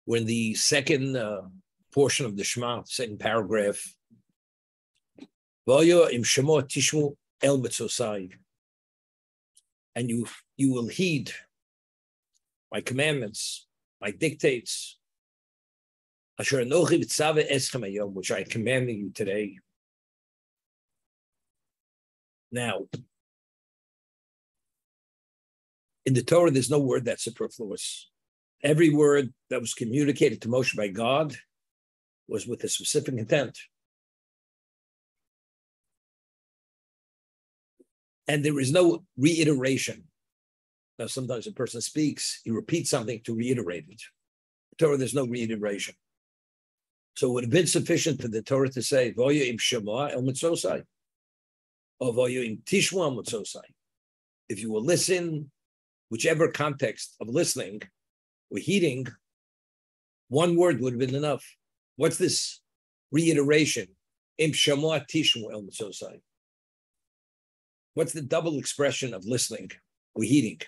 We're in the second portion of the Shema, second paragraph. Voyo im Shema tishmu el mitzvosai. And you will heed my commandments, my dictates, asher anochi v'tzaveh eschem hayom, which I command you today. Now, in the Torah, there's no word that's superfluous. Every word that was communicated to Moshe by God was with a specific intent. And there is no reiteration. Now, sometimes a person speaks, he repeats something to reiterate it. In the Torah, there's no reiteration. So it would have been sufficient for the Torah to say, Voyo im Shema el mitzvosai, or Voyo im tishmu el mitzvosai. If you will listen, whichever context of listening or heeding, one word would have been enough. What's this reiteration? Im Shema tishmu el mitzvosai. What's the double expression of listening or heeding?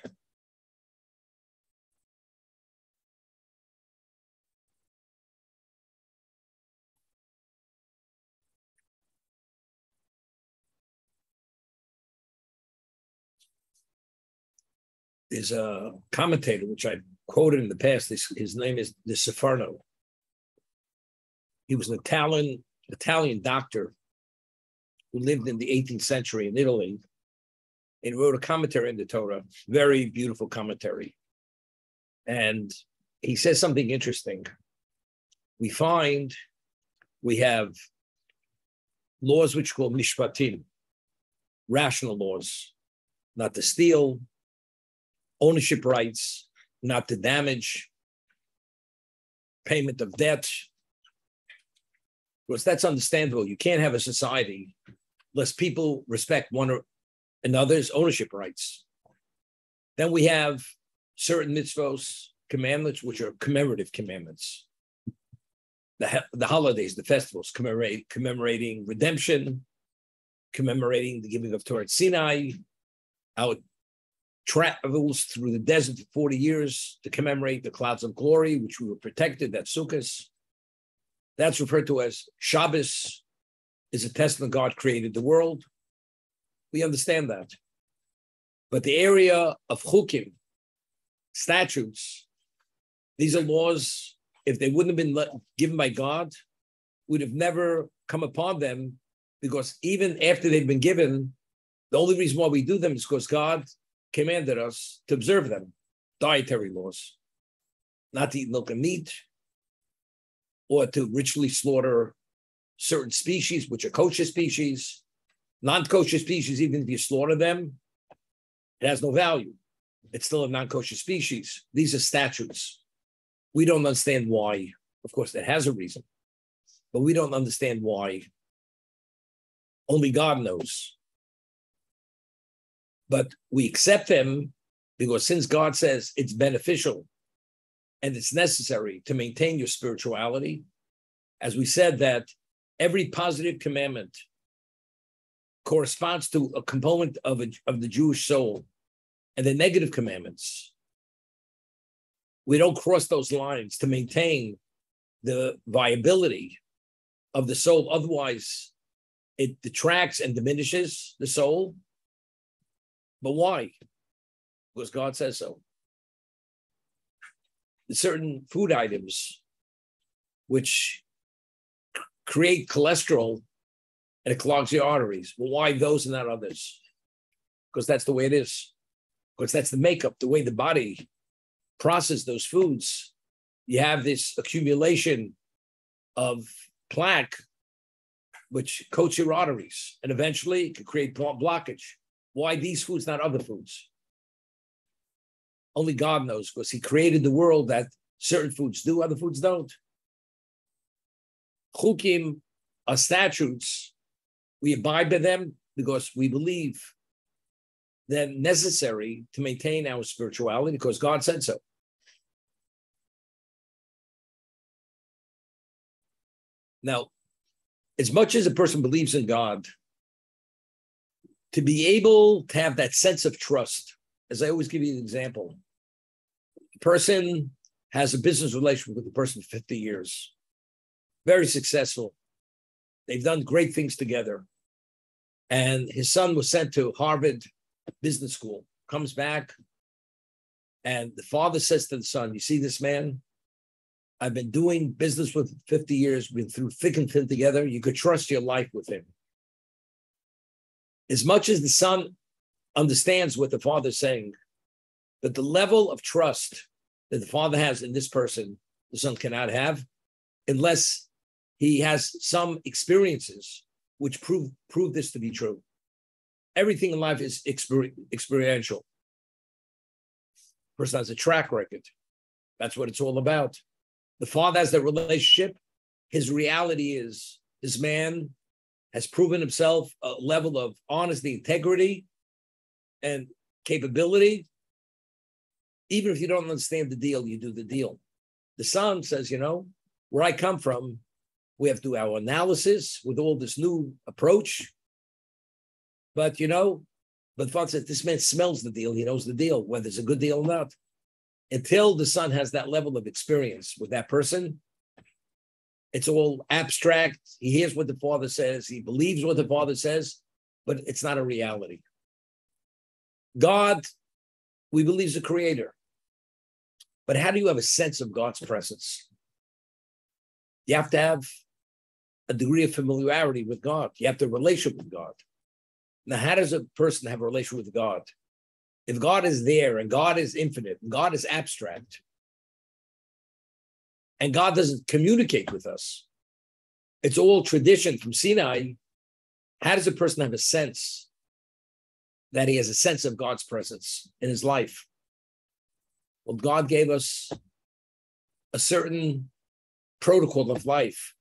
There's a commentator, which I've quoted in the past. His name is De Sefarno. He was an Italian doctor who lived in the 18th century in Italy, and wrote a commentary on the Torah, very beautiful commentary. And he says something interesting. We have laws which are called mishpatim, rational laws, not to steal, ownership rights, not to damage, payment of debt. Because that's understandable. You can't have a society unless people respect one another's ownership rights. Then we have certain mitzvos, commandments, which are commemorative commandments. The holidays, the festivals, commemorating redemption, commemorating the giving of Torah at Sinai, our travels through the desert for 40 years to commemorate the clouds of glory, which we were protected, that's Sukkot. That's referred to as Shabbos, is a testament God created the world. We understand that. But the area of chukim, statutes, these are laws, if they wouldn't have been given by God, we'd have never come upon them, because even after they've been given, the only reason why we do them is because God commanded us to observe them. Dietary laws, not to eat milk and meat, or to ritually slaughter certain species, which are kosher species. Non-kosher species, even if you slaughter them, it has no value. It's still a non-kosher species. These are statutes. We don't understand why. Of course, that has a reason, but we don't understand why. Only God knows. But we accept them because since God says it's beneficial and it's necessary to maintain your spirituality, as we said that every positive commandment corresponds to a component of the Jewish soul, and the negative commandments, we don't cross those lines to maintain the viability of the soul. Otherwise, it detracts and diminishes the soul. But why? Because God says so. There's certain food items which create cholesterol and it clogs your arteries. Well, why those and not others? Because that's the way it is. Because that's the makeup, the way the body processes those foods. You have this accumulation of plaque, which coats your arteries, and eventually it could create blockage. Why these foods, not other foods? Only God knows, because he created the world that certain foods do, other foods don't. Chukim are statutes. We abide by them because we believe they're necessary to maintain our spirituality because God said so. Now, as much as a person believes in God, to be able to have that sense of trust, as I always give you an example, a person has a business relationship with the person for 50 years. Very successful. They've done great things together. And his son was sent to Harvard Business School, comes back, and the father says to the son, you see this man? I've been doing business with 50 years, been through thick and thin together. You could trust your life with him. As much as the son understands what the father's saying, but the level of trust that the father has in this person, the son cannot have unless he has some experiences which prove this to be true. Everything in life is experiential. Person has a track record. That's what it's all about. The father has that relationship. His reality is this man has proven himself a level of honesty, integrity, and capability. Even if you don't understand the deal, you do the deal. The son says, where I come from, we have to do our analysis with all this new approach. But, the father says, this man smells the deal. He knows the deal, whether it's a good deal or not. Until the son has that level of experience with that person, it's all abstract. He hears what the father says. He believes what the father says, but it's not a reality. God, we believe, is a creator. But how do you have a sense of God's presence? You have to have a degree of familiarity with God. You have to have a relationship with God. Now, how does a person have a relationship with God? If God is there and God is infinite and God is abstract and God doesn't communicate with us, it's all tradition from Sinai. How does a person have a sense that he has a sense of God's presence in his life? Well, God gave us a certain protocol of life.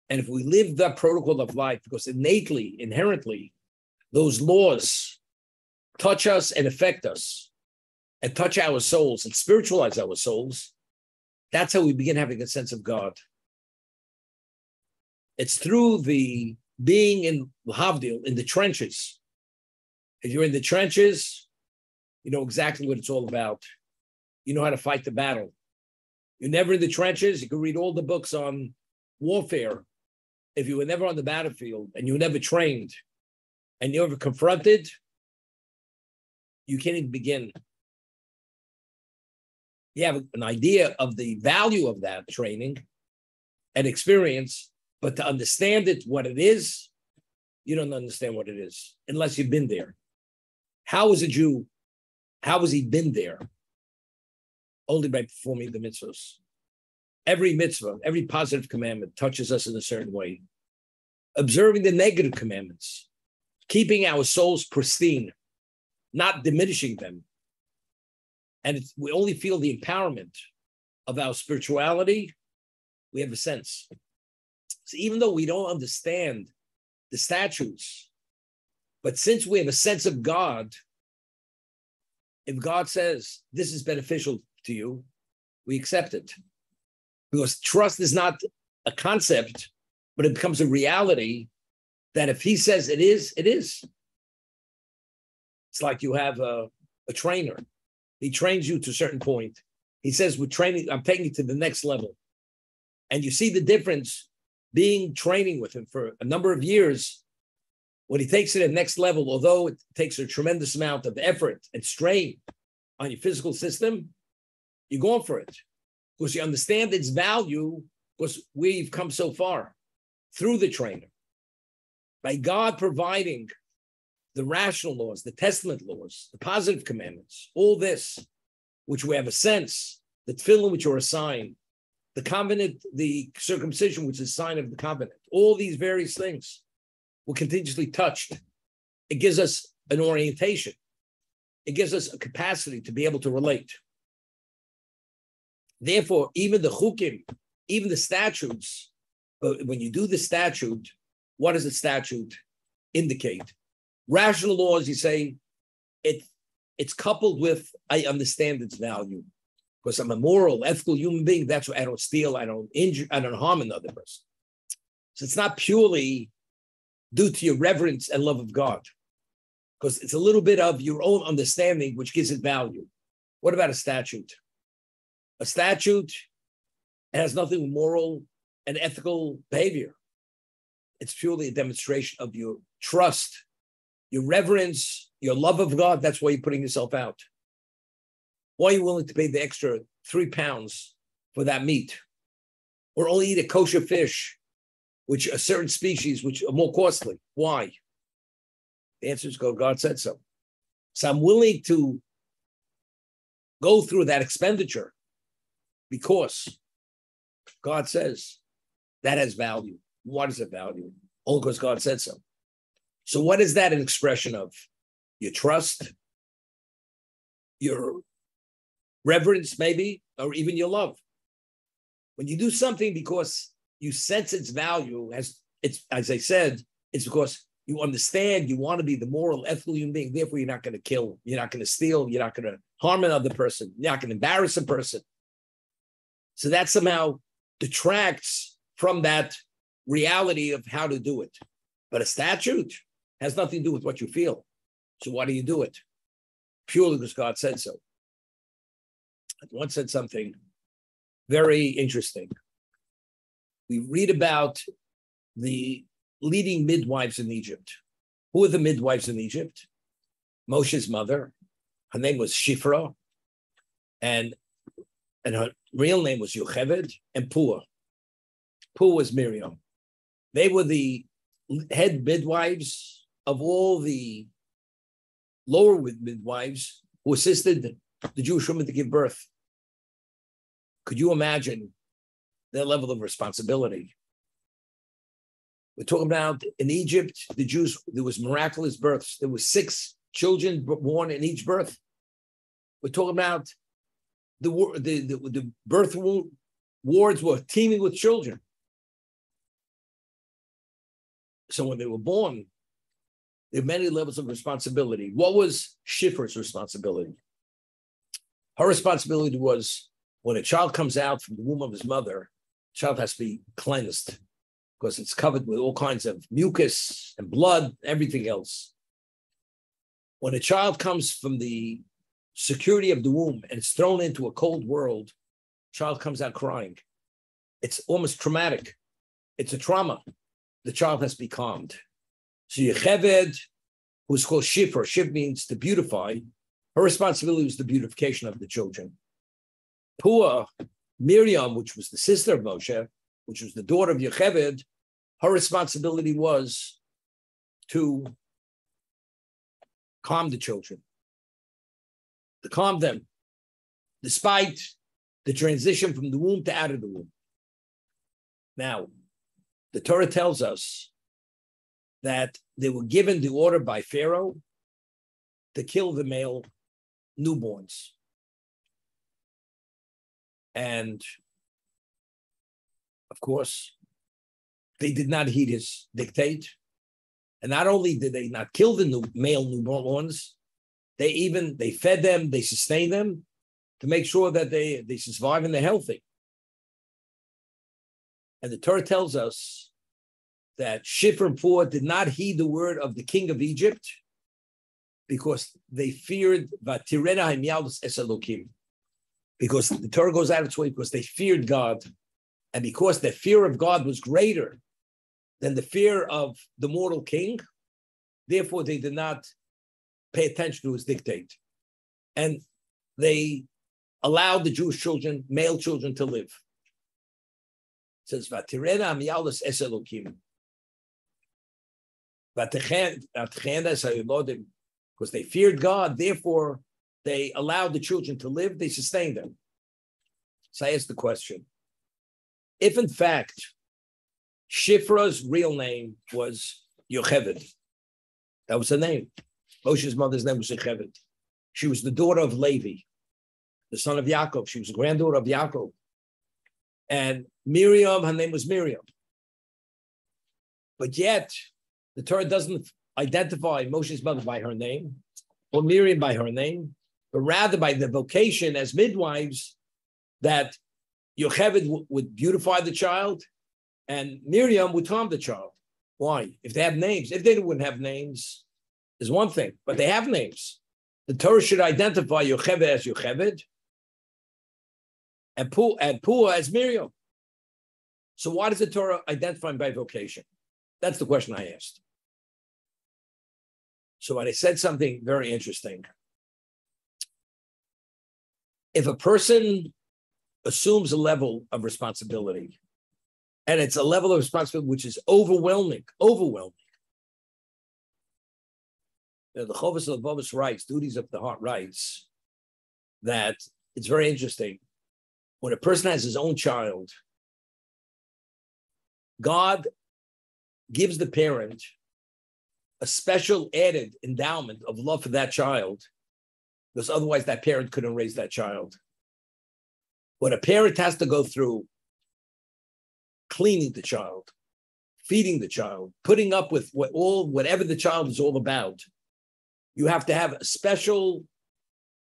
And if we live that protocol of life, because innately, inherently, those laws touch us and affect us and touch our souls and spiritualize our souls, that's how we begin having a sense of God. It's through the being in Havdil, in the trenches. If you're in the trenches, you know exactly what it's all about. You know how to fight the battle. You're never in the trenches. You can read all the books on warfare. If you were never on the battlefield and you were never trained and you were never confronted, you can't even begin. You have an idea of the value of that training and experience, but to understand it, what it is, you don't understand what it is unless you've been there. How is a Jew? How has he been there? Only by performing the mitzvahs. Every mitzvah, every positive commandment touches us in a certain way. Observing the negative commandments, keeping our souls pristine, not diminishing them. And we only feel the empowerment of our spirituality. We have a sense. So even though we don't understand the statutes, but since we have a sense of God, if God says this is beneficial to you, we accept it. Because trust is not a concept, but it becomes a reality that if he says it is, it is. It's like you have a trainer. He trains you to a certain point. He says, we're training, I'm taking you to the next level. And you see the difference being training with him for a number of years. When he takes it to the next level, although it takes a tremendous amount of effort and strain on your physical system, you're going for it. Because you understand its value, because we've come so far through the trainer. By God providing the rational laws, the testament laws, the positive commandments, all this, which we have a sense, the tefillin which are a sign, the covenant, the circumcision, which is a sign of the covenant, all these various things were continuously touched. It gives us an orientation. It gives us a capacity to be able to relate. Therefore, even the chukim, even the statutes, but when you do the statute, what does the statute indicate? Rational laws, you say, it's coupled with, I understand its value. Because I'm a moral, ethical human being. That's why I don't steal, I don't injure, I don't harm another person. So it's not purely due to your reverence and love of God. Because it's a little bit of your own understanding which gives it value. What about a statute? A statute has nothing with moral and ethical behavior. It's purely a demonstration of your trust, your reverence, your love of God. That's why you're putting yourself out. Why are you willing to pay the extra 3 pounds for that meat? Or only eat a kosher fish, which a certain species, which are more costly? Why? The answer is God said so. So I'm willing to go through that expenditure because God says that has value. What is it value? Only because God said so. So what is that an expression of? Your trust, your reverence, maybe, or even your love. When you do something because you sense its value, as I said, it's because you understand you want to be the moral, ethical human being. Therefore, you're not going to kill, you're not going to steal, you're not going to harm another person, you're not going to embarrass a person. So that somehow detracts from that reality of how to do it. But a statute has nothing to do with what you feel. So why do you do it? Purely because God said so. I once said something very interesting. We read about the leading midwives in Egypt. Who are the midwives in Egypt? Moshe's mother. Her name was Shifra, and her real name was Yocheved, and Puah. Puah was Miriam. They were the head midwives of all the lower midwives who assisted the Jewish women to give birth. Could you imagine their level of responsibility? We're talking about in Egypt, the Jews, there was miraculous births. There were 6 children born in each birth. We're talking about the birth wards were teeming with children. So when they were born, there were many levels of responsibility. What was Shifra's responsibility? Her responsibility was when a child comes out from the womb of his mother, the child has to be cleansed because it's covered with all kinds of mucus and blood, everything else. When a child comes from the security of the womb and it's thrown into a cold world, child comes out crying. It's almost traumatic. It's a trauma. The child has to be calmed. So Yocheved, who's called Shifra, Shiv means to beautify, her responsibility was the beautification of the children. Puah, Miriam, which was the sister of Moshe, which was the daughter of Yocheved, her responsibility was to calm the children, to calm them, despite the transition from the womb to out of the womb. Now, the Torah tells us that they were given the order by Pharaoh to kill the male newborns. And of course, they did not heed his dictate. And not only did they not kill the male newborns, they fed them, they sustained them to make sure that they survive and they're healthy. And the Torah tells us that Shifra and Puah did not heed the word of the king of Egypt because they feared Vatirena Himyaldus Es Elokim. Because the Torah goes out its way because they feared God. And because the fear of God was greater than the fear of the mortal king, therefore they did not pay attention to his dictate. And they allowed the Jewish children, male children, to live. It says, Vatirena Himyaldus Es Elokim. Because they feared God, therefore they allowed the children to live, they sustained them. So I ask the question, if in fact Shifra's real name was Yocheved, that was her name. Moshe's mother's name was Yocheved. She was the daughter of Levi, the son of Yaakov. She was a granddaughter of Yaakov. And Miriam, her name was Miriam. But yet, the Torah doesn't identify Moshe's mother by her name or Miriam by her name, but rather by the vocation as midwives that Yocheved would beautify the child and Miriam would calm the child. Why? If they have names, if they wouldn't have names, is one thing, but they have names. The Torah should identify Yocheved as Yocheved and Pua as Miriam. So why does the Torah identify him by vocation? That's the question I asked. So I said something very interesting. If a person assumes a level of responsibility, and it's a level of responsibility which is overwhelming. The Chovos HaLevavos writes, Duties of the Heart writes, that it's very interesting. When a person has his own child, God gives the parent a special added endowment of love for that child, because otherwise that parent couldn't raise that child. What a parent has to go through, cleaning the child, feeding the child, putting up with whatever the child is all about, you have to have a special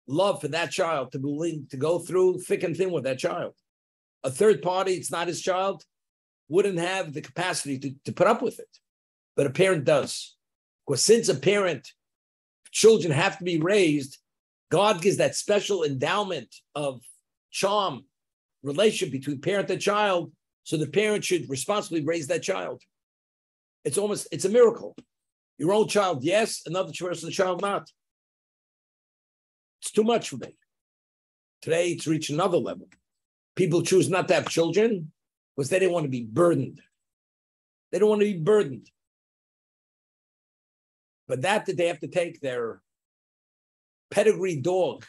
love for that child to be willing to go through thick and thin with that child. A third party, it's not his child, wouldn't have the capacity to put up with it. But a parent does. Because since children have to be raised, God gives that special endowment of charm, relationship between parent and child, so the parent should responsibly raise that child. It's a miracle. Your own child, yes, another person's child, not. It's too much for me. Today, it's reached another level. People choose not to have children because they didn't want to be burdened. They don't want to be burdened. But that they have to take their pedigree dog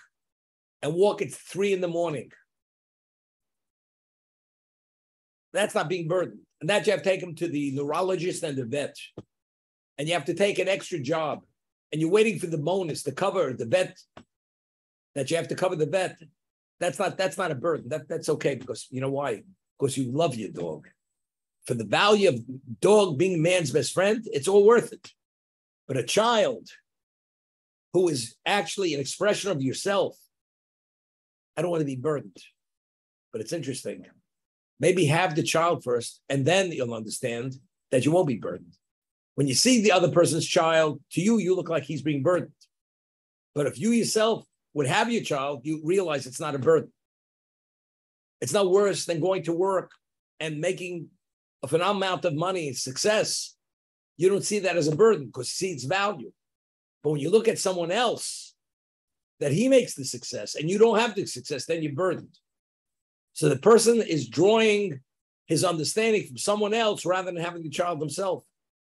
and walk it 3 a.m. That's not being burdened. And that you have to take them to the neurologist and the vet. And you have to take an extra job. And you're waiting for the bonus to cover the vet, that you have to cover the vet. That's not a burden. That's okay, because you know why? Because you love your dog. For the value of dog being man's best friend, it's all worth it. But a child who is actually an expression of yourself, I don't want to be burdened. But it's interesting. Maybe have the child first, and then you'll understand that you won't be burdened. When you see the other person's child, to you, you look like he's being burdened. But if you yourself would have your child, you realize it's not a burden. It's not worse than going to work and making a phenomenal amount of money and success. You don't see that as a burden because you see its value. But when you look at someone else, that he makes the success and you don't have the success, then you're burdened. So the person is drawing his understanding from someone else rather than having the child himself.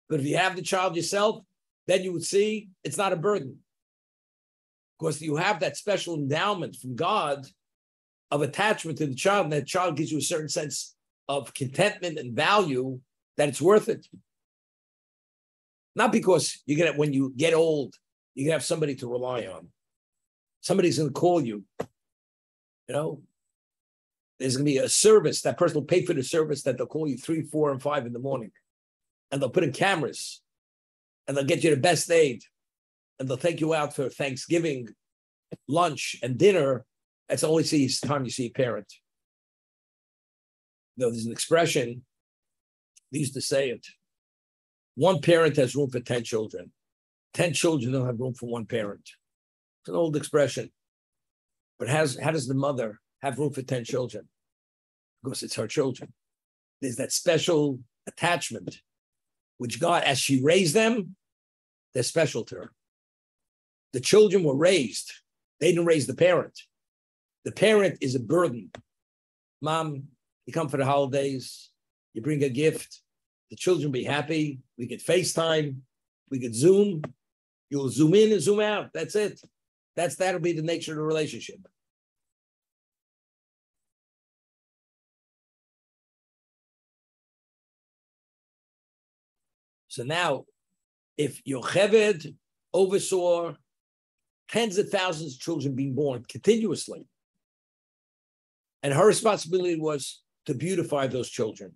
But if you have the child yourself, then you would see it's not a burden. Because you have that special endowment from God of attachment to the child, and that child gives you a certain sense of contentment and value that it's worth it. Not because when you get old, you can have somebody to rely on. Somebody's going to call you. There's going to be a service. That person will pay for the service that they'll call you 3, 4, and 5 in the morning. And they'll put in cameras. And they'll get you the best aid. And they'll take you out for Thanksgiving, lunch, and dinner. That's the only time you see a parent. There's an expression, they used to say it. One parent has room for 10 children. 10 children don't have room for one parent. It's an old expression. But how does the mother have room for 10 children? Because it's her children. There's that special attachment, which God, as she raised them, they're special to her. The children were raised. They didn't raise the parent. The parent is a burden. Mom, you come for the holidays. You bring a gift. The children be happy. We could FaceTime. We could Zoom. You'll zoom in and zoom out. That's it. That'll be the nature of the relationship. So now, if Yocheved oversaw tens of thousands of children being born continuously, and her responsibility was to beautify those children,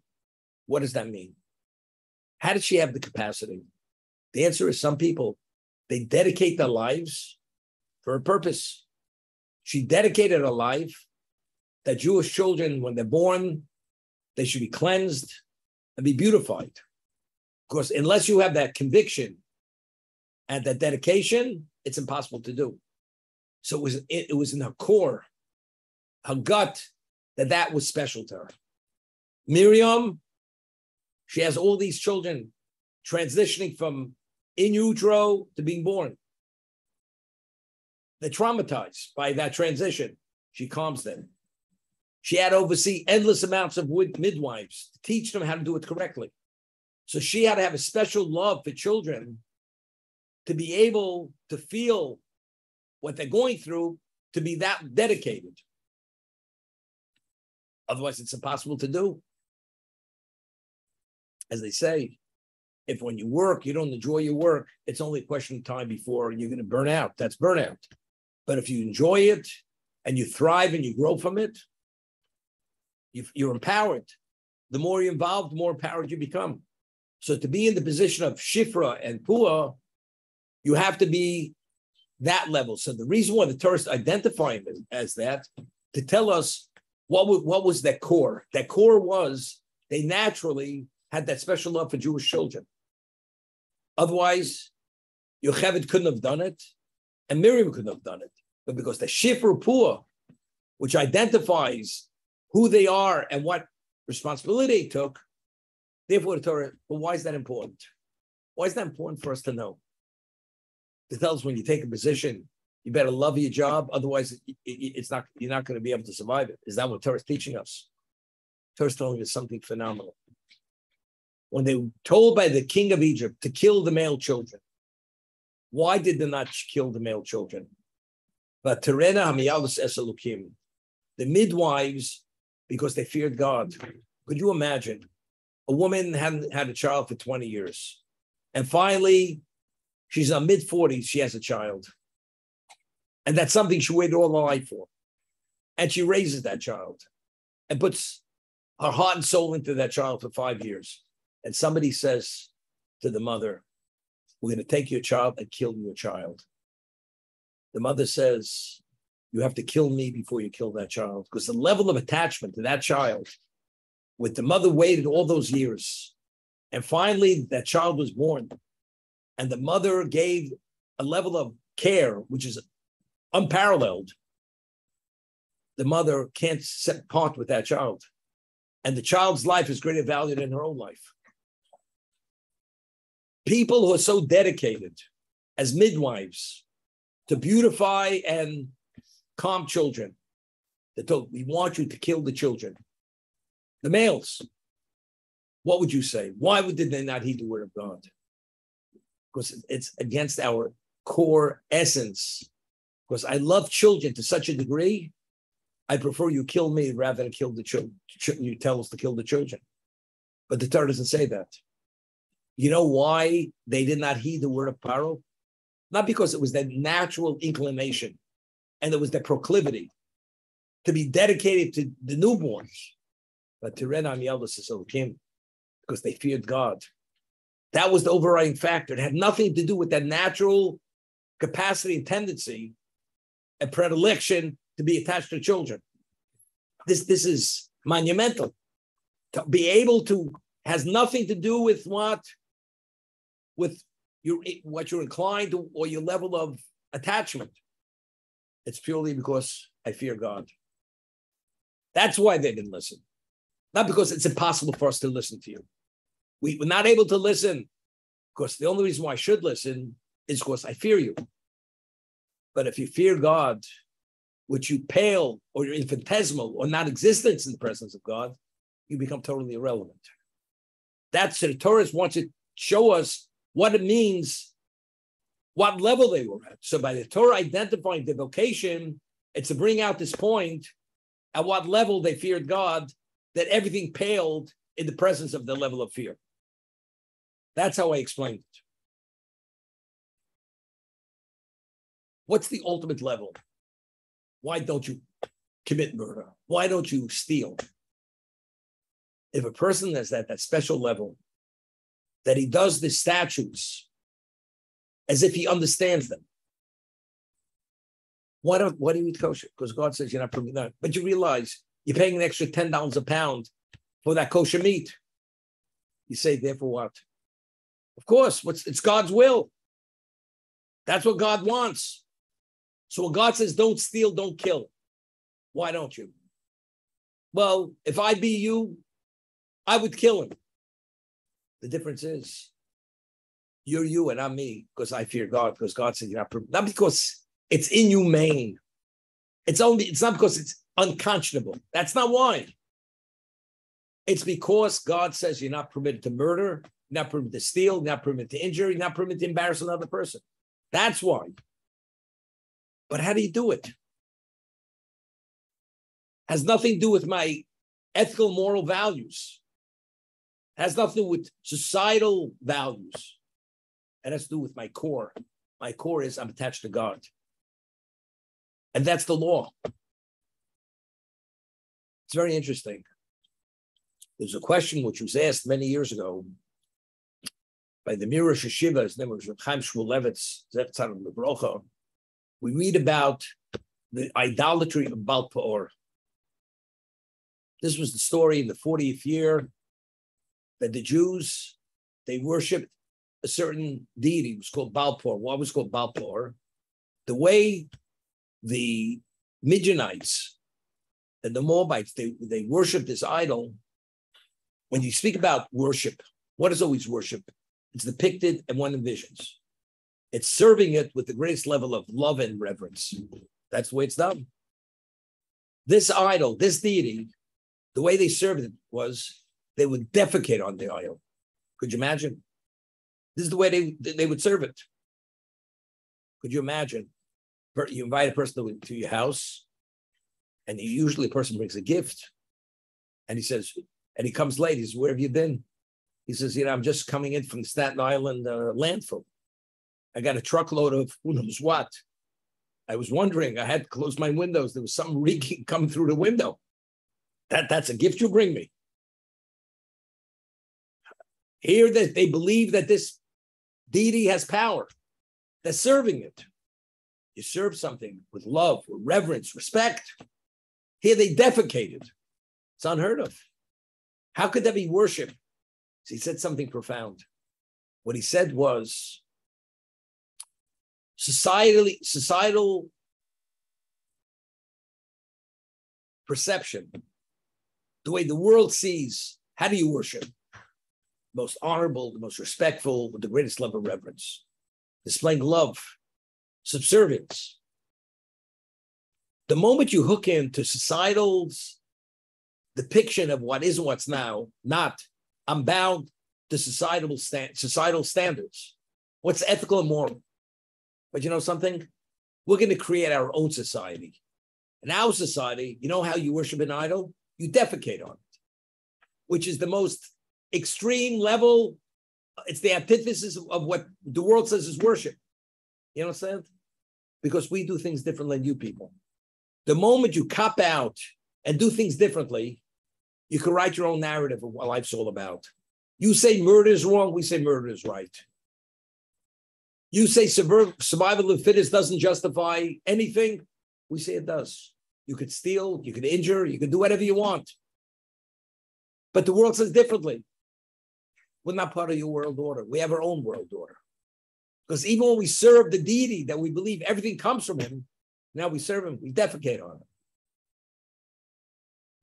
what does that mean? How did she have the capacity? The answer is some people, they dedicate their lives for a purpose. She dedicated her life that Jewish children, when they're born, they should be cleansed and be beautified. Because unless you have that conviction and that dedication, it's impossible to do. So it was in her core, her gut, that was special to her. Miriam, she has all these children transitioning from in utero to being born. They're traumatized by that transition. She calms them. She had to oversee endless amounts of midwives to teach them how to do it correctly. So she had to have a special love for children to be able to feel what they're going through, to be that dedicated. Otherwise, it's impossible to do. As they say, if when you work, you don't enjoy your work, it's only a question of time before you're going to burn out. That's burnout. But if you enjoy it and you thrive and you grow from it, you're empowered. The more you're involved, the more empowered you become. So to be in the position of Shifra and Pua, you have to be that level. So the reason why the Torah is identifying it as that, to tell us what was that core. That core was they naturally had that special love for Jewish children. Otherwise, Yocheved couldn't have done it, and Miriam couldn't have done it. But because the Shifra Pua, which identifies who they are and what responsibility they took, therefore the Torah, well, why is that important? Why is that important for us to know? It tells us when you take a position, you better love your job, otherwise you're not going to be able to survive it. Is that what Torah is teaching us? Torah is telling us something phenomenal. When they were told by the king of Egypt to kill the male children, why did they not kill the male children? But Terena Hamiyalus Esalukim, the midwives, because they feared God. Could you imagine? A woman hadn't had a child for 20 years. And finally, she's in her mid-40s, she has a child. And that's something she waited all her life for. And she raises that child and puts her heart and soul into that child for 5 years. And somebody says to the mother, we're going to take your child and kill your child. The mother says, you have to kill me before you kill that child. Because the level of attachment to that child, with the mother waited all those years. And finally, that child was born. And the mother gave a level of care, which is unparalleled. The mother can't part with that child. And the child's life is greater value than her own life. People who are so dedicated as midwives to beautify and calm children, they told, we want you to kill the children. The males, what would you say? Why did they not heed the word of God? Because it's against our core essence. Because I love children to such a degree, I prefer you kill me rather than kill the children. You tell us to kill the children. But the Torah doesn't say that. You know why they did not heed the word of Paro? Not because it was their natural inclination and it was their proclivity to be dedicated to the newborns, but to Ren Amieldus Esalukim, because they feared God. That was the overriding factor. It had nothing to do with that natural capacity and tendency and predilection to be attached to children. This is monumental. To be able to has nothing to do with what you're inclined to or your level of attachment. It's purely because I fear God. That's why they didn't listen. Not because it's impossible for us to listen to you. We were not able to listen because the only reason why I should listen is because I fear you. But if you fear God, which you pale or you're infinitesimal or non-existent in the presence of God, you become totally irrelevant. That's the Torah wants to show us what it means, what level they were at. So by the Torah identifying the vocation, it's to bring out this point at what level they feared God, that everything paled in the presence of the level of fear. That's how I explained it. What's the ultimate level? Why don't you commit murder? Why don't you steal? If a person is at that special level, that he does the statutes as if he understands them. Why do you eat kosher? Because God says you're not permitted. But you realize you're paying an extra $10 a pound for that kosher meat. You say, therefore what? Of course, it's God's will. That's what God wants. So when God says don't steal, don't kill, why don't you? Well, if I be you, I would kill him. The difference is you're you and I'm me because I fear God, because God said you're not because it's inhumane. It's not because it's unconscionable. That's not why. It's because God says you're not permitted to murder, you're not permitted to steal, you're not permitted to injure, you're not permitted to embarrass another person. That's why. But how do you do it? Has nothing to do with my ethical, moral values. Has nothing to do with societal values. It has to do with my core. My core is I'm attached to God. And that's the law. It's very interesting. There's a question which was asked many years ago by the Mirosh Yeshiva. His name was Reb Chaim Shmulevitz, Zechtzar Lebrocha. We read about the idolatry of Baal Peor. This was the story in the 40th year that the Jews, they worshipped a certain deity. It was called Baal Peor. Why was it called Baal Peor? The way the Midianites and the Moabites, they worship this idol. When you speak about worship, what is always worship? It's depicted and one envisions. It's serving it with the greatest level of love and reverence. That's the way it's done. This idol, this deity, the way they served it was they would defecate on the idol. Could you imagine? This is the way they would serve it. Could you imagine? You invite a person to your house, and usually a person brings a gift, and he says, and he comes late. He says, "Where have you been?" He says, "I'm just coming in from the Staten Island landfill. I got a truckload of who knows what. I was wondering, I had to close my windows. There was something reeking coming through the window. That's a gift you bring me." Here that they believe that this deity has power. They're serving it. You serve something with love, with reverence, respect. Here they defecated. It's unheard of. How could that be worship? So he said something profound. What he said was, societal perception, the way the world sees, how do you worship? Most honorable, the most respectful, with the greatest level of reverence, displaying love, subservience. The moment you hook into societal's depiction of what is and what's now, not I'm bound to societal standards. What's ethical and moral? But you know something? We're going to create our own society. In our society, you know how you worship an idol? You defecate on it, which is the most extreme level. It's the antithesis of what the world says is worship. You understand? Because we do things differently than you people. The moment you cop out and do things differently, you can write your own narrative of what life's all about. You say murder is wrong, we say murder is right. You say survival of the fittest doesn't justify anything, we say it does. You could steal, you could injure, you could do whatever you want. But the world says differently. We're not part of your world order. We have our own world order. Because even when we serve the deity that we believe everything comes from him, now we serve him, we defecate on him.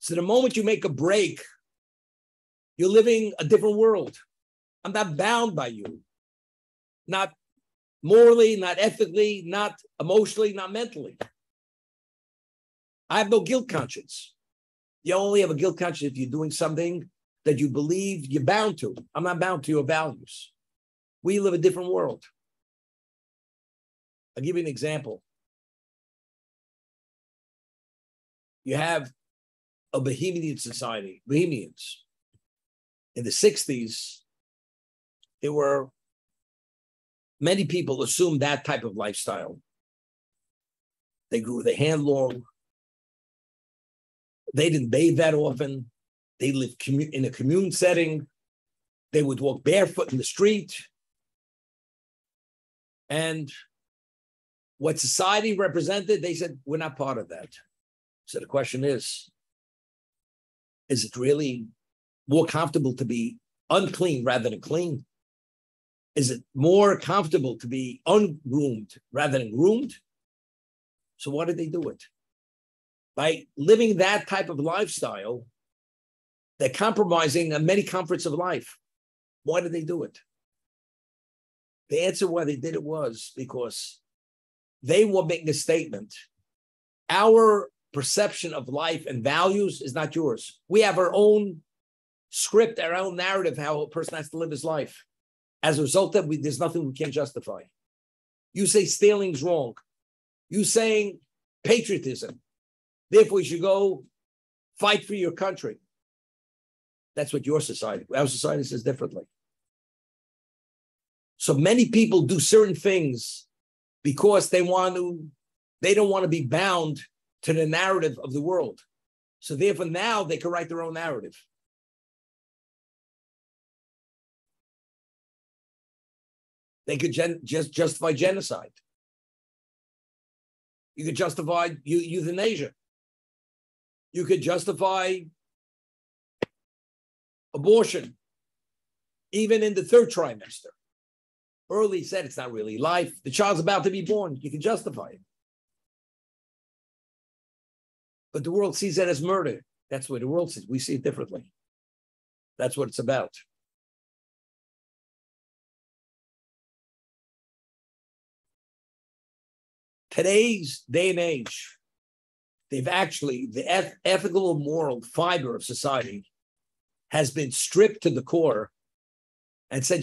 So the moment you make a break, you're living a different world. I'm not bound by you. Not morally, not ethically, not emotionally, not mentally. I have no guilt conscience. You only have a guilt conscience if you're doing something that you believe you're bound to. I'm not bound to your values. We live a different world. I'll give you an example. You have a Bohemian society, Bohemians. In the 60s, there were many people assumed that type of lifestyle. They grew their hand long. They didn't bathe that often. They lived in a commune setting. They would walk barefoot in the street. And what society represented, they said, we're not part of that. So the question is it really more comfortable to be unclean rather than clean? Is it more comfortable to be ungroomed rather than groomed? So why did they do it? By living that type of lifestyle, they're compromising on many comforts of life. Why did they do it? The answer why they did it was because they were making a statement. Our perception of life and values is not yours. We have our own script, our own narrative, how a person has to live his life. As a result of that, there's nothing we can justify. You say stealing's wrong. You saying patriotism. Therefore, you should go fight for your country. That's what your society, our society says differently. So many people do certain things because they don't want to be bound to the narrative of the world. So therefore now they can write their own narrative. They could just justify genocide. You could justify euthanasia. You could justify abortion, even in the third trimester. Early said it's not really life. The child's about to be born. You can justify it. But the world sees that as murder. That's what the world sees. We see it differently. That's what it's about. Today's day and age, they've actually, the ethical and moral fiber of society has been stripped to the core and said,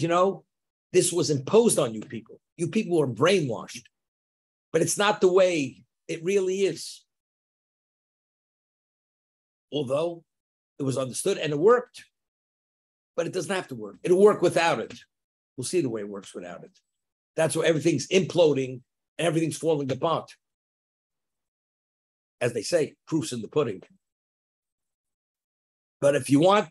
this was imposed on you people. You people were brainwashed, but it's not the way it really is. Although it was understood and it worked, but it doesn't have to work. It'll work without it. We'll see the way it works without it. That's why everything's imploding and everything's falling apart. As they say, proof's in the pudding. But if you want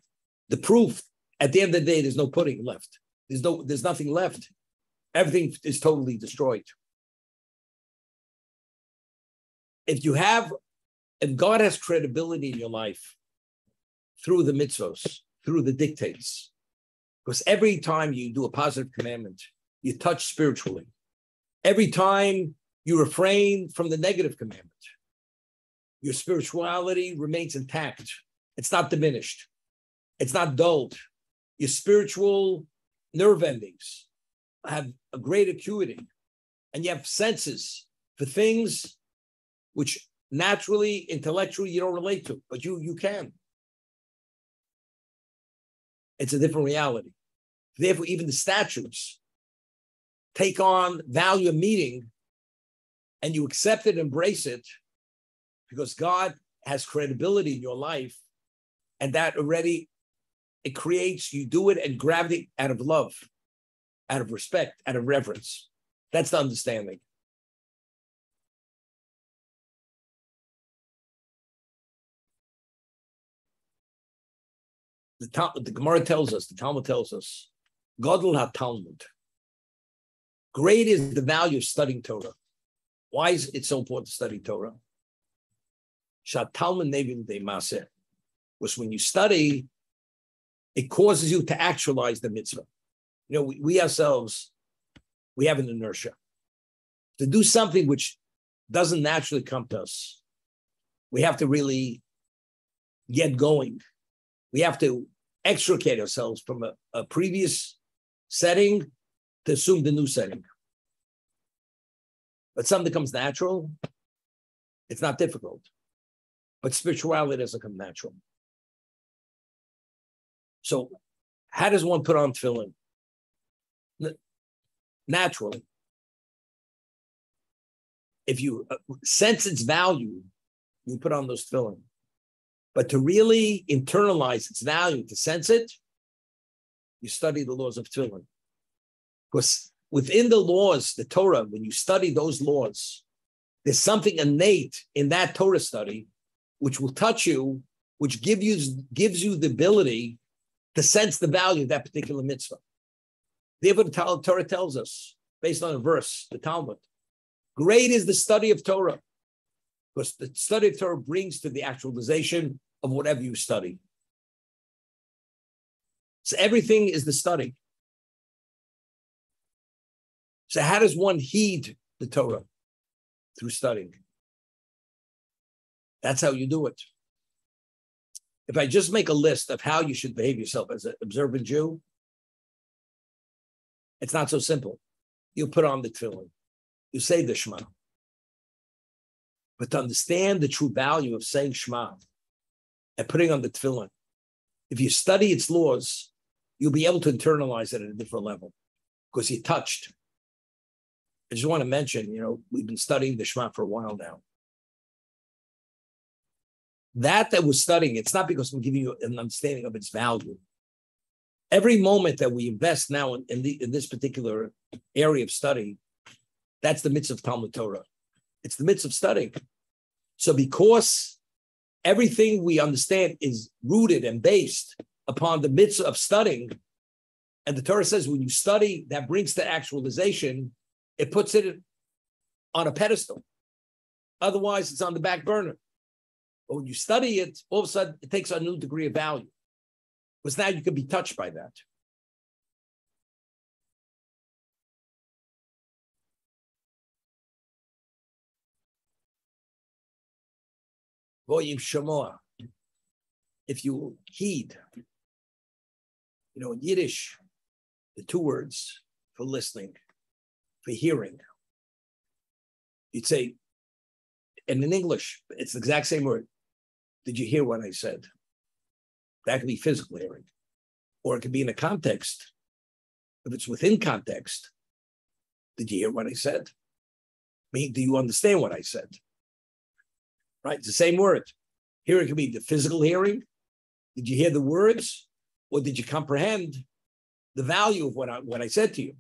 the proof, at the end of the day, there's no pudding left. There's nothing left. Everything is totally destroyed. If God has credibility in your life through the mitzvos, through the dictates, because every time you do a positive commandment, you touch spiritually. Every time you refrain from the negative commandment, your spirituality remains intact. It's not diminished. It's not dulled. Your spiritual nerve endings have a great acuity, and you have senses for things which naturally, intellectually, you don't relate to, but you can. It's a different reality. Therefore, even the statutes take on value of meaning, and you accept it, embrace it, because God has credibility in your life, and that already, it creates, you do it and gravity out of love, out of respect, out of reverence. That's the understanding. The Gemara tells us, the Talmud tells us, Gadol ha-Talmud. Great is the value of studying Torah. Why is it so important to study Torah? Shat-Talmud nevim de maseh. Because when you study, it causes you to actualize the mitzvah. We ourselves, we have an inertia. To do something which doesn't naturally come to us, we have to really get going. We have to extricate ourselves from a previous setting to assume the new setting. But something comes natural, it's not difficult. But spirituality doesn't come natural. So how does one put on tefillin? Naturally. If you sense its value, you put on those tefillin. But to really internalize its value, to sense it, you study the laws of tefillin. Because within the laws, the Torah, when you study those laws, there's something innate in that Torah study which will touch you, which gives you the ability to sense the value of that particular mitzvah. Therefore, the Torah tells us, based on a verse, the Talmud, great is the study of Torah, because the study of Torah brings to the actualization of whatever you study. So everything is the study. So how does one heed the Torah? Through studying. That's how you do it. If I just make a list of how you should behave yourself as an observant Jew, it's not so simple. You put on the tefillin, you say the Shema. But to understand the true value of saying Shema and putting on the tefillin, if you study its laws, you'll be able to internalize it at a different level because you're touched. I just want to mention, we've been studying the Shema for a while now. That we're studying, it's not because I'm giving you an understanding of its value. Every moment that we invest now in this particular area of study, that's the mitzvah of Talmud Torah. It's the mitzvah of studying. So because everything we understand is rooted and based upon the mitzvah of studying, and the Torah says when you study, that brings to actualization, it puts it on a pedestal. Otherwise, it's on the back burner. But when you study it, all of a sudden, it takes a new degree of value. Because now you can be touched by that. Shema. If you heed, in Yiddish, the two words for listening, for hearing, you'd say, and in English, it's the exact same word. Did you hear what I said? That could be physical hearing, or it could be in a context. If it's within context, did you hear what I said? Do you understand what I said? Right, it's the same word. Hearing could be the physical hearing. Did you hear the words, or did you comprehend the value of what I said to you?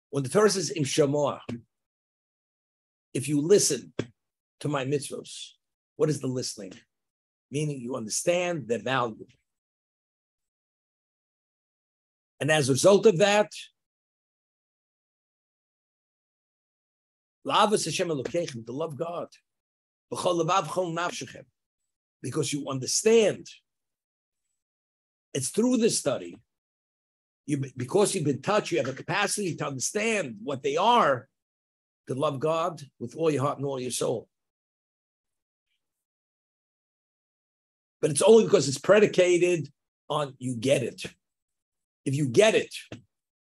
When the Torah says im Shema, if you listen to my mitzvos, what is the listening? Meaning you understand the value. And as a result of that, to love God, because you understand. It's through this study. Because you've been touched, you have a capacity to understand what they are, to love God with all your heart and all your soul. But it's only because it's predicated on you get it. If you get it,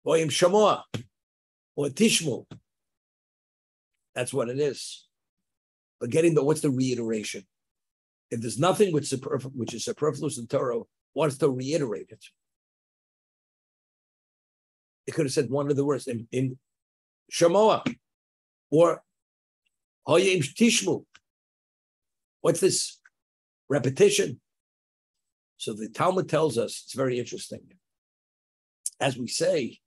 or im Shema, or Tishmu, that's what it is. But what's the reiteration? If there's nothing which is superfluous in Torah, what's to reiterate it? It could have said one of the words in Shema, or Hoya im Tishmu. What's this? Repetition. So the Talmud tells us, it's very interesting. As we say,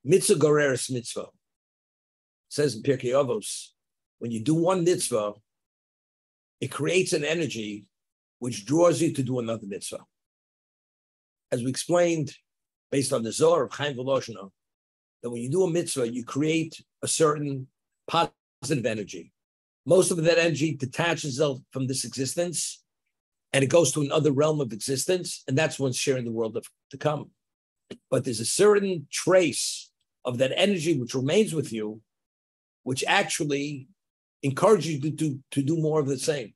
mitzvah goreres mitzvah. It says in Pirkei Avos, when you do one mitzvah, it creates an energy which draws you to do another mitzvah. As we explained, based on the Zohar of Chaim Volozhiner, that when you do a mitzvah, you create a certain positive energy. Most of that energy detaches itself from this existence, and it goes to another realm of existence, and that's what's sharing the world to come. But there's a certain trace of that energy which remains with you, which actually encourages you to do more of the same.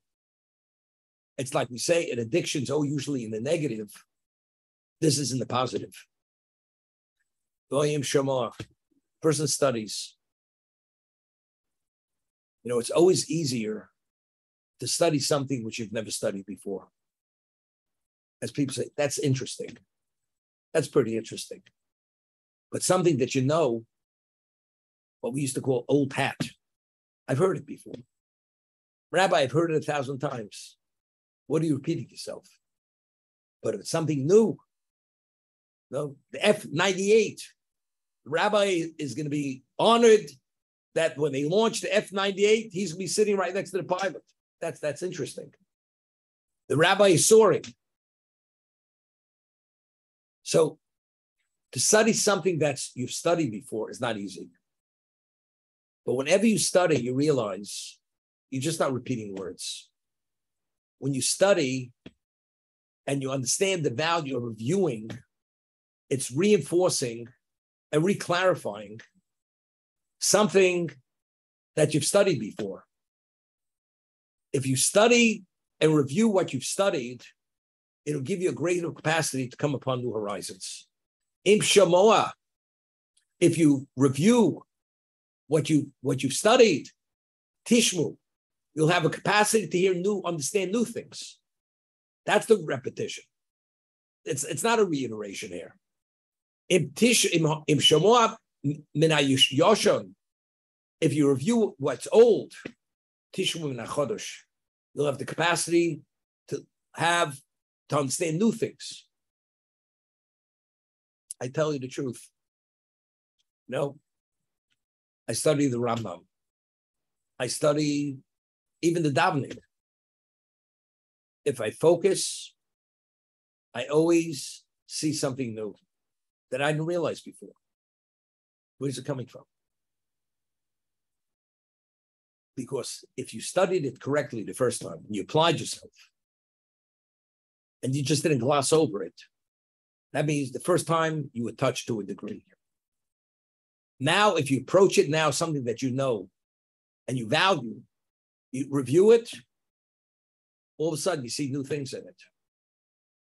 It's like we say, an addiction is usually in the negative. This is in the positive. Goyim Shema, person studies. It's always easier to study something which you've never studied before. As people say, that's interesting. That's pretty interesting. But something that what we used to call old hat. I've heard it before. Rabbi, I've heard it 1,000 times. What are you repeating yourself? But if it's something new, the F-98, the rabbi is going to be honored that when they launch the F-98, he's going to be sitting right next to the pilot. That's interesting. The rabbi is soaring. So to study something you've studied before is not easy. But whenever you study, you realize you're just not repeating words. When you study and you understand the value of reviewing, it's reinforcing and reclarifying something that you've studied before. If you study and review what you've studied, it'll give you a greater capacity to come upon new horizons. Im shamoa, if you review what you've studied, tishmu, you'll have a capacity to understand new things. That's the repetition. It's not a reiteration here. Im shamoa min yoshon, if you review what's old, tishmu min hachodosh, you'll have the capacity to understand new things. I tell you the truth. No, I study the Rambam. I study even the davening. If I focus, I always see something new that I didn't realize before. Where's it coming from? Because if you studied it correctly the first time, and you applied yourself, and you just didn't gloss over it, that means the first time you were touched to a degree. Now, if you approach it now, something that you know and you value, you review it, all of a sudden you see new things in it.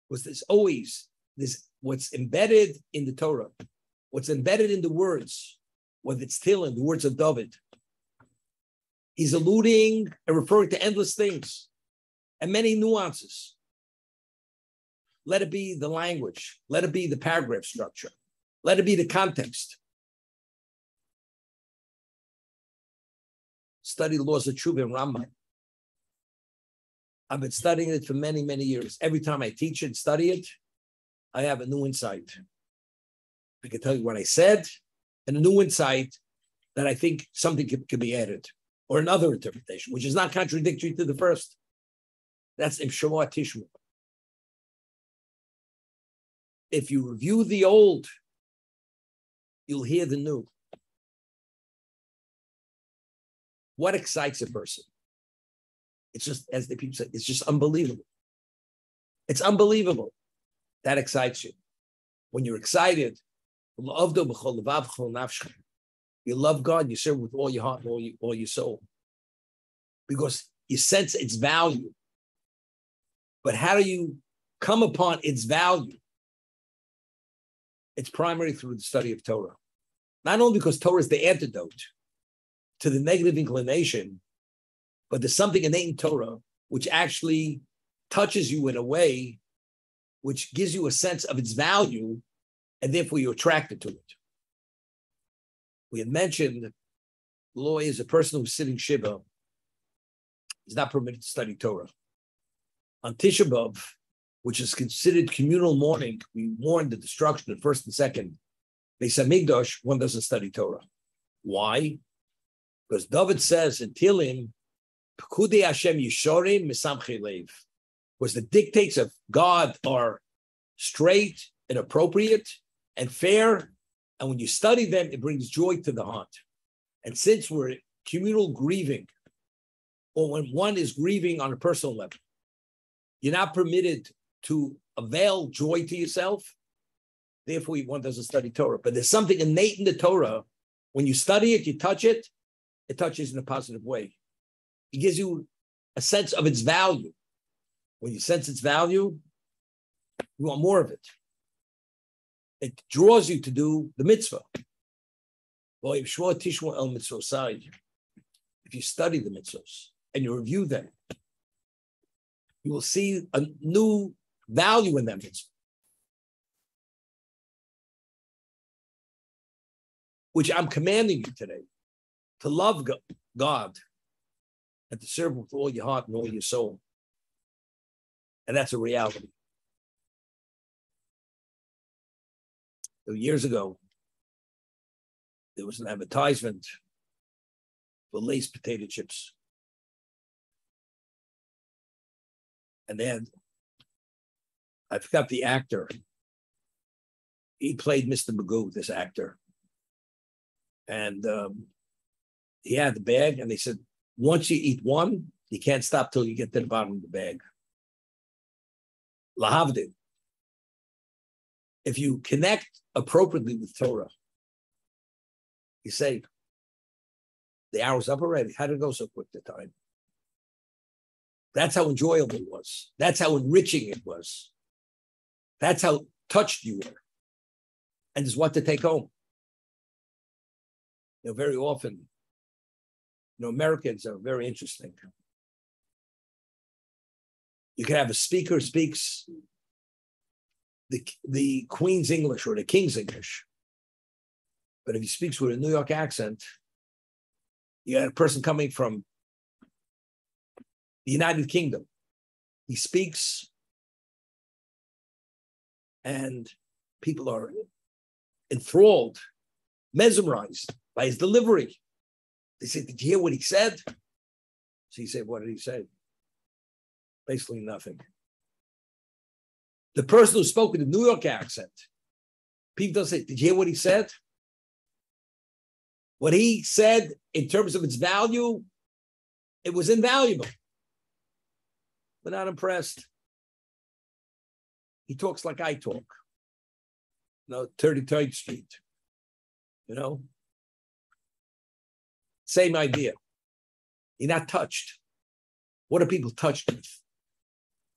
Because there's always this, what's embedded in the Torah, what's embedded in the words, whether it's Tehillim, the words of David. He's alluding and referring to endless things and many nuances. Let it be the language. Let it be the paragraph structure. Let it be the context. Study the laws of Tshuva and Rambam. I've been studying it for many, many years. Every time I teach it and study it, I have a new insight. I can tell you what I said and a new insight that I think something could be added, or another interpretation, which is not contradictory to the first. That's Im Shema Tishmu. If you review the old, you'll hear the new. What excites a person? It's just, as the people say, it's just unbelievable. It's unbelievable. That excites you. When you're excited, you love God, you serve with all your heart and all your soul. Because you sense its value. But how do you come upon its value? It's primarily through the study of Torah. Not only because Torah is the antidote to the negative inclination, but there's something innate in Torah which actually touches you in a way which gives you a sense of its value, and therefore you're attracted to it. We had mentioned the law is a person who's sitting Shiva is not permitted to study Torah. On Tisha B'Av, which is considered communal mourning, we mourn the destruction of the first and second Beis Hamikdash, one doesn't study Torah. Why? Because David says in Tehillim, Pekudei Hashem Yishorim Misamchei Lev, because the dictates of God are straight and appropriate and fair, and when you study them, it brings joy to the heart. And since we're communal grieving, or when one is grieving on a personal level, you're not permitted to avail joy to yourself. Therefore, one doesn't study Torah. But there's something innate in the Torah. When you study it, you touch it, it touches in a positive way. It gives you a sense of its value. When you sense its value, you want more of it. It draws you to do the mitzvah. If you study the mitzvahs and you review them, you will see a new value in them. Which I'm commanding you today, to love God and to serve with all your heart and all your soul. And that's a reality. Years ago, there was an advertisement for Lay's potato chips. And then I forgot the actor. He played Mr. Magoo, this actor. And he had the bag, and they said, once you eat one, you can't stop till you get to the bottom of the bag. Lahavdin. If you connect appropriately with Torah, you say, the hour's up already. How did it go so quick, the time? That's how enjoyable it was. That's how enriching it was. That's how touched you were. And it's what to take home. Very often, Americans are very interesting. You can have a speaker speaks the Queen's English or the King's English. But if he speaks with a New York accent, you got a person coming from the United Kingdom. He speaks and people are enthralled, mesmerized by his delivery. They say, did you hear what he said? So he said, what did he say? Basically nothing. The person who spoke with the New York accent, people don't say, did you hear what he said? What he said in terms of its value, it was invaluable. But not impressed. He talks like I talk. 33rd Street. Same idea. You're not touched. What are people touched with?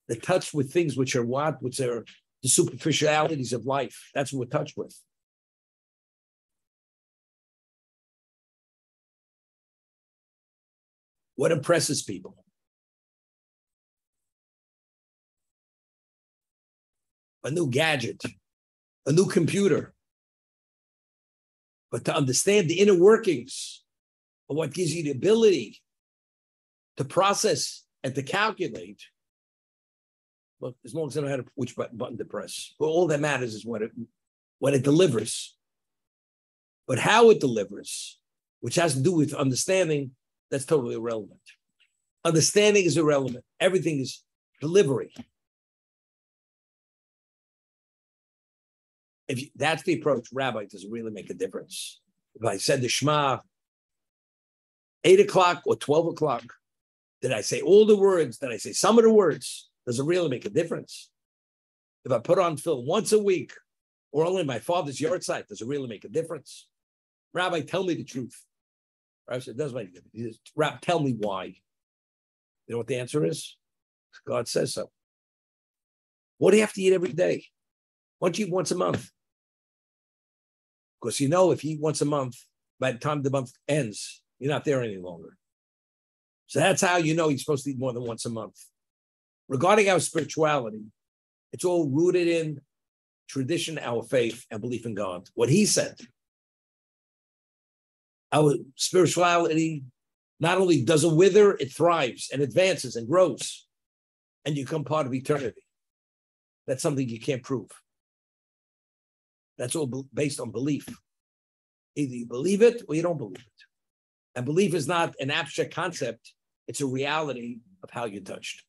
They're touched with things which are what? Which are the superficialities of life. That's what we're touched with. What impresses people? A new gadget, a new computer. But to understand the inner workings of what gives you the ability to process and to calculate, well, as long as I know which button to press, well, all that matters is what it delivers. But how it delivers, which has to do with understanding, that's totally irrelevant. Understanding is irrelevant. Everything is delivery. That's the approach, Rabbi, does it really make a difference? If I said the Shema 8 o'clock or 12 o'clock, did I say all the words? Did I say some of the words? Does it really make a difference? If I put on film once a week or only my father's yard site, does it really make a difference? Rabbi, tell me the truth. Rabbi said, it does make a difference. He says, Rabbi, tell me why. You know what the answer is? God says so. What do you have to eat every day? Why don't you eat once a month? Because if you eat once a month, by the time the month ends, you're not there any longer. So that's how you're supposed to eat more than once a month. Regarding our spirituality, it's all rooted in tradition, our faith, and belief in God. What he said. Our spirituality not only doesn't wither, it thrives and advances and grows. And you become part of eternity. That's something you can't prove. That's all based on belief. Either you believe it or you don't believe it. And belief is not an abstract concept. It's a reality of how you're touched.